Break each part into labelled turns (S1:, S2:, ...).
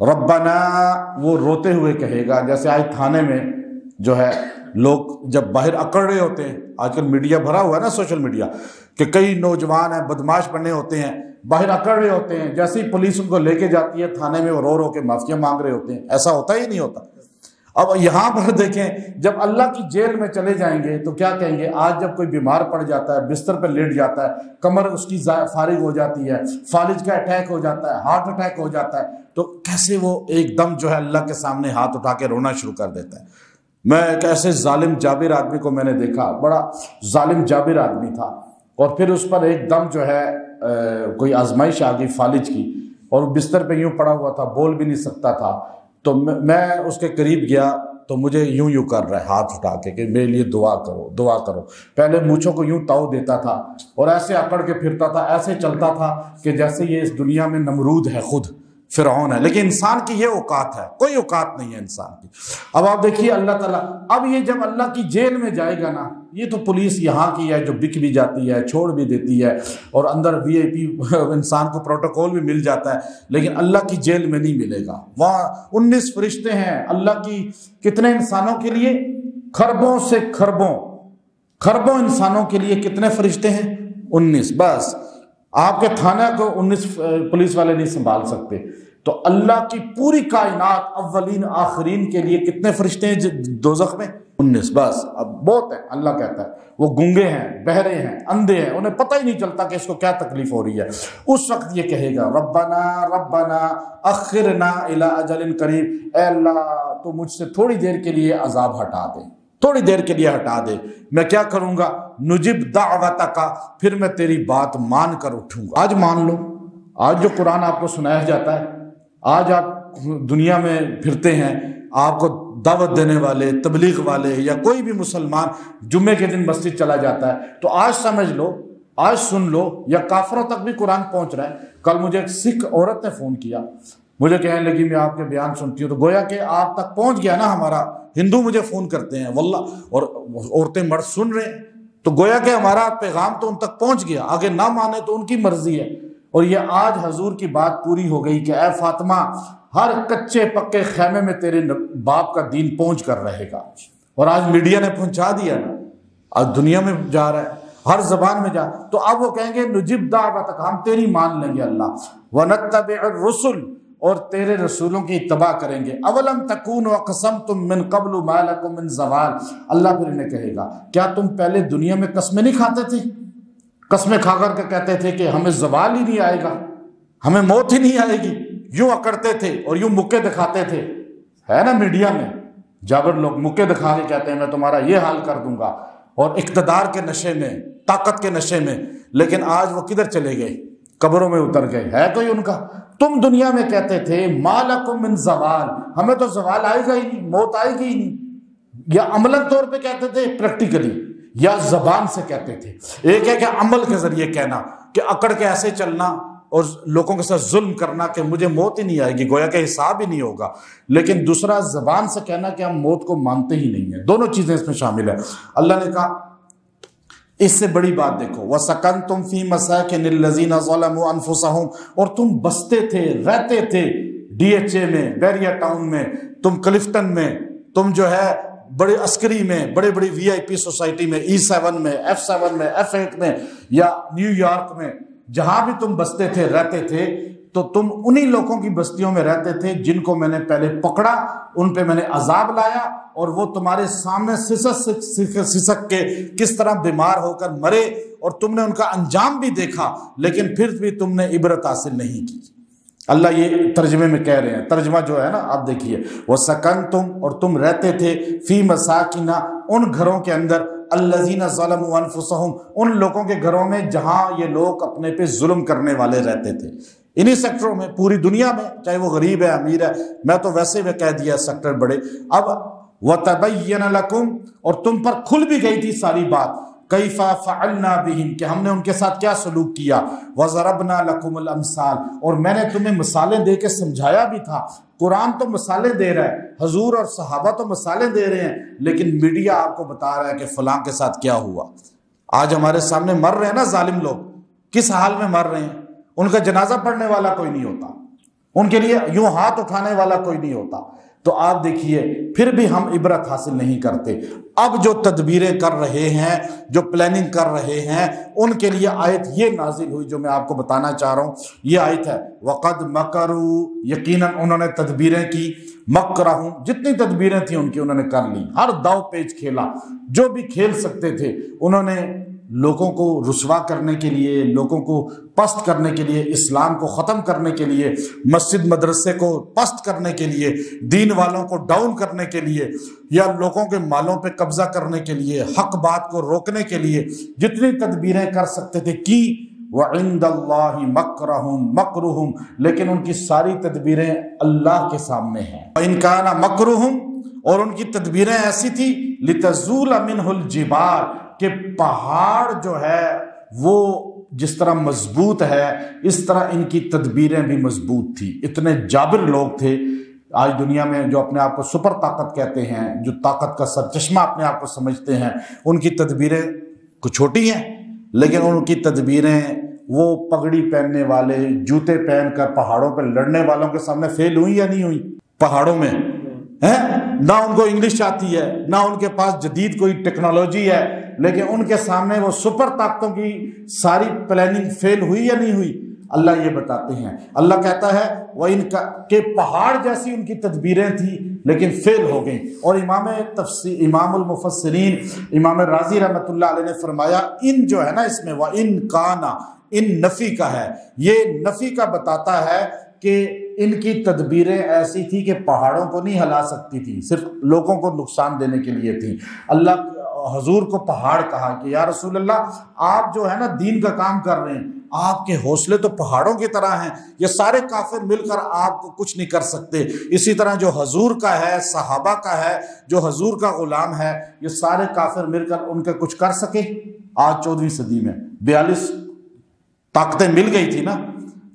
S1: ربنا وہ روتے ہوئے کہے گا، جیسے آج تھانے میں جو ہے لوگ جب باہر اکڑ رہے ہوتے ہیں، آج کل میڈیا بھرا ہوا ہے نا سوشل میڈیا، کہ کئی نوجوان ہیں بدماش بنے ہوتے ہیں، باہر اکڑ رہے ہوتے ہیں، جیسے ہی پولیس ان کو لے کے جاتی ہے تھانے میں وہ رو رو کے معافیاں مانگ رہے ہوتے ہیں. ایسا ہوتا ہی نہیں ہوتا. اب یہاں پر دیکھیں جب اللہ کی جیل میں چلے جائیں گے تو کیا کہیں گے؟ آج جب کوئی بیمار پڑ جاتا ہے، بستر پہ لیٹ جاتا ہے، کمر اس کی فارغ ہو جاتی ہے، فالج کا اٹیک ہو جاتا ہے، ہارٹ اٹیک ہو جاتا ہے، تو کیسے وہ ایک دم جو ہے اللہ کے سامنے ہاتھ اٹھا کے رونا شروع کر دیتا ہے. میں ایک ایسے ظالم جابر آدمی کو میں نے دیکھا، بڑا ظالم جابر آدمی تھا، اور پھر اس پر ایک دم جو ہے کوئی آزمائش آ گئی فالج کی، اور بستر پہ یوں پڑا ہوا تھا، بول بھی نہیں سکتا تھا. تو میں اس کے قریب گیا تو مجھے یوں کر رہا ہے ہاتھ اٹھا کے کہ میرے لیے دعا کرو دعا کرو. پہلے مونچھوں کو یوں تاؤ دیتا تھا اور ایسے اکڑ کے پھرتا تھا، ایسے چلتا تھا کہ جیسے یہ اس دنیا میں نمرود ہے، خود فرعون ہے. لیکن انسان کی یہ اوقات ہے، کوئی اوقات نہیں ہے انسان کی. اب آپ دیکھیے اللہ تعالیٰ، اب یہ جب اللہ کی جیل میں جائے گا نا، یہ تو پولیس یہاں کی ہے جو بک بھی جاتی ہے، چھوڑ بھی دیتی ہے، اور اندر VIP انسان کو پروٹوکول بھی مل جاتا ہے، لیکن اللہ کی جیل میں نہیں ملے گا. وہاں 19 فرشتے ہیں اللہ کی، کتنے انسانوں کے لیے؟ خربوں سے خربوں انسانوں کے لیے کتنے فرشتے ہیں؟ 19. بس آپ کے تھانہ کو 19 پولیس والے نہیں سنبھال سکتے. تو اللہ کی پوری کائنات اولین آخرین کے لیے کتنے فرشتے ہیں دوزخ میں؟ 19. بس اب بہت ہے. اللہ کہتا ہے وہ گونگے ہیں، بہرے ہیں، اندھے ہیں، انہیں پتہ ہی نہیں چلتا کہ اس کو کیا تکلیف ہو رہی ہے. اس وقت یہ کہے گا ربنا اخرنا الی اجل قریب، اے اللہ تو مجھ سے تھوڑی دیر کے لیے عذاب ہٹا دے، تھوڑی دیر کے لیے ہٹا دے. میں کیا کروں گا؟ نجب دعوتک، پھر میں تیری بات مان کر اٹھوں گا. آج مان لو، آج جو قرآن آپ کو سنایا جاتا ہے، آج آپ دنیا میں پھرتے ہیں، آپ کو دعوت دینے والے، تبلیغ والے یا کوئی بھی مسلمان جمعے کے دن مسجد چلا جاتا ہے، تو آج سمجھ لو، آج سن لو، یا کافروں تک بھی قرآن پہنچ رہا ہے. کل مجھے ایک سکھ عورت نے فون کیا، مجھے کہنے لگی میں آپ کے بیان سنتی ہوں، تو گویا کہ آپ تک پہنچ گیا نا ہمارا. ہندو مجھے فون کرتے ہیں واللہ، اور عورتیں مرد سن رہے ہیں، تو گویا کہ ہمارا پیغام تو ان تک پہنچ گیا. آگے نہ مانے تو ان کی مرضی ہے. اور یہ آج حضور کی بات پوری ہو گئی کہ اے فاطمہ، ہر کچے پکے خیمے میں تیرے باپ کا دین پہنچ کر رہے گا. اور آج میڈیا نے پہنچا دیا نا، آج دنیا میں جا رہا ہے، ہر زبان میں جا. تو اب وہ کہیں گے نجب دعوتک، ہم تیری مان لیں گے اللہ. وَنَتَّبِعُ الرُّسُلَ، اور تیرے رسولوں کی اتباع کریں گے. اولم تکونوا اقسمتم من قبل ما لکم من زوال، اللہ پھر انہیں کہے گا کیا تم پہلے دنیا میں قسمیں نہیں کھاتے تھے؟ قسمیں کھا کر کے کہتے تھے کہ ہمیں زوال ہی نہیں آئے گا، ہمیں موت ہی نہیں آئے گی. یوں اکڑتے تھے اور یوں مکے دکھاتے تھے. ہے نا میڈیا میں جابر لوگ مکے دکھا کے کہتے ہیں میں تمہارا یہ حال کر دوں گا، اور اقتدار کے نشے میں، طاقت کے نشے میں. لیکن آج وہ کدھر چلے گئے؟ قبروں میں اتر گئے. ہے کوئی ان کا؟ تم دنیا میں کہتے تھے ما لکم من زوال، ہمیں تو زوال آئے گا ہی نہیں، موت آئے گی ہی نہیں. یا عملاً طور پہ کہتے تھے، پریکٹیکلی، یا زبان سے کہتے تھے. ایک ہے کہ عمل کے ذریعے کہنا، کہ اکڑ کے ایسے چلنا اور لوگوں کے ساتھ ظلم کرنا کہ مجھے موت ہی نہیں آئے گی، گویا کہ حساب ہی نہیں ہوگا. لیکن دوسرا زبان سے کہنا کہ ہم موت کو مانتے ہی نہیں ہیں. دونوں چیزیں اس میں شامل ہیں. اللہ نے کہا اس سے بڑی بات دیکھو، وَسَكَنْتُمْ فِي مَسَاكِنِ الَّذِينَ ظَلَمُوا أَنفُسَهُمْ، اور تم بستے تھے، رہتے تھے DHA میں، بیریا ٹاؤن میں، تم کلفٹن میں، تم جو ہے بڑے عسکری میں، بڑے بڑی VIP سوسائٹی میں، E7 میں، F7 میں، F8 میں، یا نیو یارک میں، جہاں بھی تم بستے تھے، رہتے تھے، تو تم انہی لوگوں کی بستیوں میں رہتے تھے جن کو میں نے پہلے پکڑا، ان پہ میں نے عذاب لایا، اور وہ تمہارے سامنے سسک کے کس طرح بیمار ہو کر مرے، اور تم نے ان کا انجام بھی دیکھا، لیکن پھر بھی تم نے عبرت حاصل نہیں کی. اللہ یہ ترجمے میں کہہ رہے ہیں. ترجمہ جو ہے نا آپ دیکھیے، وَسَكَنْتُمْ، اور تم رہتے تھے، فی مساکن، ان گھروں کے اندر، الذین ظلموا انفسہم، ان لوگوں کے گھروں میں جہاں یہ لوگ اپنے پہ ظلم کرنے والے رہتے تھے. انہی سیکٹروں میں، پوری دنیا میں، چاہے وہ غریب ہے امیر ہے، میں تو ویسے بھی کہہ دیا سیکٹر بڑے. اب وَتَبَيَّنَ لَكُمْ، اور تم پر کھل بھی گئی تھی ساری بات، کیف فعلنا بہم، کہ ہم نے ان کے ساتھ کیا سلوک کیا. وَضَرَبْنَا لَكُمُ الْأَمْثَالَ، اور میں نے تمہیں مثالیں دے کے سمجھایا بھی تھا. قرآن تو مثالیں دے رہا ہے، حضور اور صحابہ تو مثالیں دے رہے ہیں، لیکن میڈیا آپ کو بتا رہا ہے کہ فلاں کے ساتھ کیا ہوا. آج ہمارے سامنے مر رہے ہیں نا ظالم لوگ، کس حال میں مر رہے ہیں، ان کا جنازہ پڑھنے والا کوئی نہیں ہوتا. ان کے لیے یوں ہاتھ اٹھانے والا کوئی نہیں ہوتا۔ تو آپ دیکھیے پھر بھی ہم عبرت حاصل نہیں کرتے۔ اب جو تدبیریں کر رہے ہیں، جو پلاننگ کر رہے ہیں، ان کے لیے آیت یہ نازل ہوئی جو میں آپ کو بتانا چاہ رہا ہوں۔ یہ آیت ہے وَقَدْ مَكَرُوا، یقیناً انہوں نے تدبیریں کی، مکرہم، جتنی تدبیریں تھیں ان کی انہوں نے کر لی، ہر داؤ پیچ کھیلا جو بھی کھیل سکتے تھے انہوں نے، لوگوں کو رسوا کرنے کے لیے، لوگوں کو پست کرنے کے لیے، اسلام کو ختم کرنے کے لیے، مسجد مدرسے کو پست کرنے کے لیے، دین والوں کو ڈاؤن کرنے کے لیے، یا لوگوں کے مالوں پہ قبضہ کرنے کے لیے، حق بات کو روکنے کے لیے جتنی تدبیریں کر سکتے تھے کی۔ وَعِندَ اللَّهِ مَكْرُهُمْ مَكْرُهُمْ، لیکن ان کی ساری تدبیریں اللہ کے سامنے ہیں۔ وَإِنْ كَانَ مَكْرُهُمْ، اور ان کی تدبیریں ایسی تھی لِتَزُولَ مِنْهُ الْجِبَالُ، کہ پہاڑ جو ہے وہ جس طرح مضبوط ہے اس طرح ان کی تدبیریں بھی مضبوط تھی۔ اتنے جابر لوگ تھے آج دنیا میں جو اپنے آپ کو سپر طاقت کہتے ہیں، جو طاقت کا سرچشمہ اپنے آپ کو سمجھتے ہیں، ان کی تدبیریں کچھ چھوٹی ہیں، لیکن ان کی تدبیریں وہ پگڑی پہننے والے، جوتے پہن کر پہاڑوں پہ لڑنے والوں کے سامنے فیل ہوئی یا نہیں ہوئی؟ پہاڑوں میں نہ ان کو انگلش آتی ہے، نہ ان کے پاس جدید کوئی ٹیکنالوجی ہے، لیکن ان کے سامنے وہ سپر طاقتوں کی ساری پلاننگ فیل ہوئی یا نہیں ہوئی؟ اللہ یہ بتاتے ہیں، اللہ کہتا ہے وہ ان کا کہ پہاڑ جیسی ان کی تدبیریں تھیں لیکن فیل ہو گئیں۔ اور امام المفسرین امام رازی رحمۃ اللہ علیہ نے فرمایا ان جو ہے نا اس میں وَإِن كَانَ، ان نفی کا ہے، یہ نفی کا بتاتا ہے کہ ان کی تدبیریں ایسی تھی کہ پہاڑوں کو نہیں ہلا سکتی تھی، صرف لوگوں کو نقصان دینے کے لیے تھی۔ اللہ حضور کو پہاڑ کہا کہ یا رسول اللہ آپ جو ہے نا دین کا کام کر رہے ہیں، آپ کے حوصلے تو پہاڑوں کی طرح ہیں، یہ سارے کافر مل کر آپ کو کچھ نہیں کر سکتے۔ اسی طرح جو حضور کا ہے، صحابہ کا ہے، جو حضور کا غلام ہے، یہ سارے کافر مل کر ان کے کچھ کر سکے؟ آج 14ویں صدی میں 42 طاقتیں مل گئی تھی نا،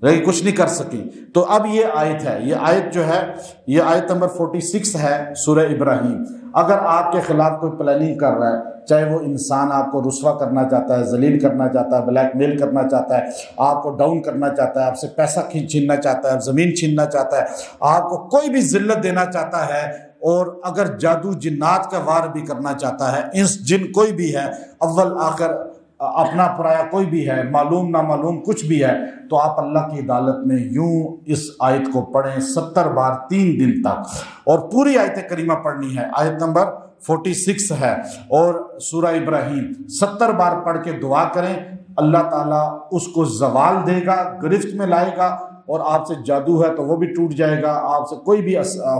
S1: لیکن کچھ نہیں کر سکی۔ تو اب یہ آیت ہے، یہ آیت جو ہے یہ آیت نمبر 46 ہے سورہ ابراہیم۔ اگر آپ کے خلاف کوئی پلاننگ کر رہا ہے، چاہے وہ انسان آپ کو رسوا کرنا چاہتا ہے، ذلیل کرنا چاہتا ہے، بلیک میل کرنا چاہتا ہے، آپ کو ڈاؤن کرنا چاہتا ہے، آپ سے پیسہ چھیننا چاہتا ہے، زمین چھیننا چاہتا ہے، آپ کو کوئی بھی ذلت دینا چاہتا ہے، اور اگر جادو جنات کا وار بھی کرنا چاہتا ہے، انس جن کوئی بھی ہے، اول آخر اپنا پرایا کوئی بھی ہے، معلوم نامعلوم کچھ بھی ہے، تو آپ اللہ کی عدالت میں یوں اس آیت کو پڑھیں 70 بار 3 دن تک، اور پوری آیت کریمہ پڑھنی ہے۔ آیت نمبر 46 ہے اور سورہ ابراہیم 70 بار پڑھ کے دعا کریں، اللہ تعالیٰ اس کو زوال دے گا، گرفت میں لائے گا، اور آپ سے جادو ہے تو وہ بھی ٹوٹ جائے گا، آپ سے کوئی بھی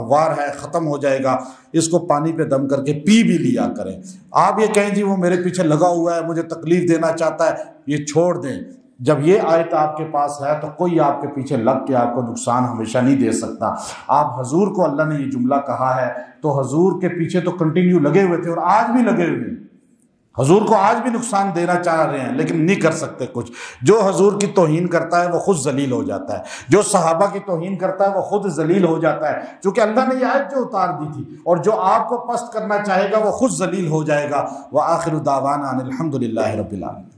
S1: وار ہے ختم ہو جائے گا۔ اس کو پانی پہ دم کر کے پی بھی لیا کریں۔ آپ یہ کہیں جی وہ میرے پیچھے لگا ہوا ہے، مجھے تکلیف دینا چاہتا ہے، یہ چھوڑ دیں۔ جب یہ آیت آپ کے پاس ہے تو کوئی آپ کے پیچھے لگ کے آپ کو نقصان ہمیشہ نہیں دے سکتا۔ آپ حضور کو اللہ نے یہ جملہ کہا ہے تو حضور کے پیچھے تو کنٹینیو لگے ہوئے تھے اور آج بھی لگے ہوئے ہیں، حضور کو آج بھی نقصان دینا چاہ رہے ہیں لیکن نہیں کر سکتے کچھ۔ جو حضور کی توہین کرتا ہے وہ خود ذلیل ہو جاتا ہے، جو صحابہ کی توہین کرتا ہے وہ خود ذلیل ہو جاتا ہے، کیونکہ اللہ نے یہ آیت جو اتار دی تھی، اور جو آپ کو پست کرنا چاہے گا وہ خود ذلیل ہو جائے گا۔ وآخر دعوانا ان الحمد للہ رب العالمین۔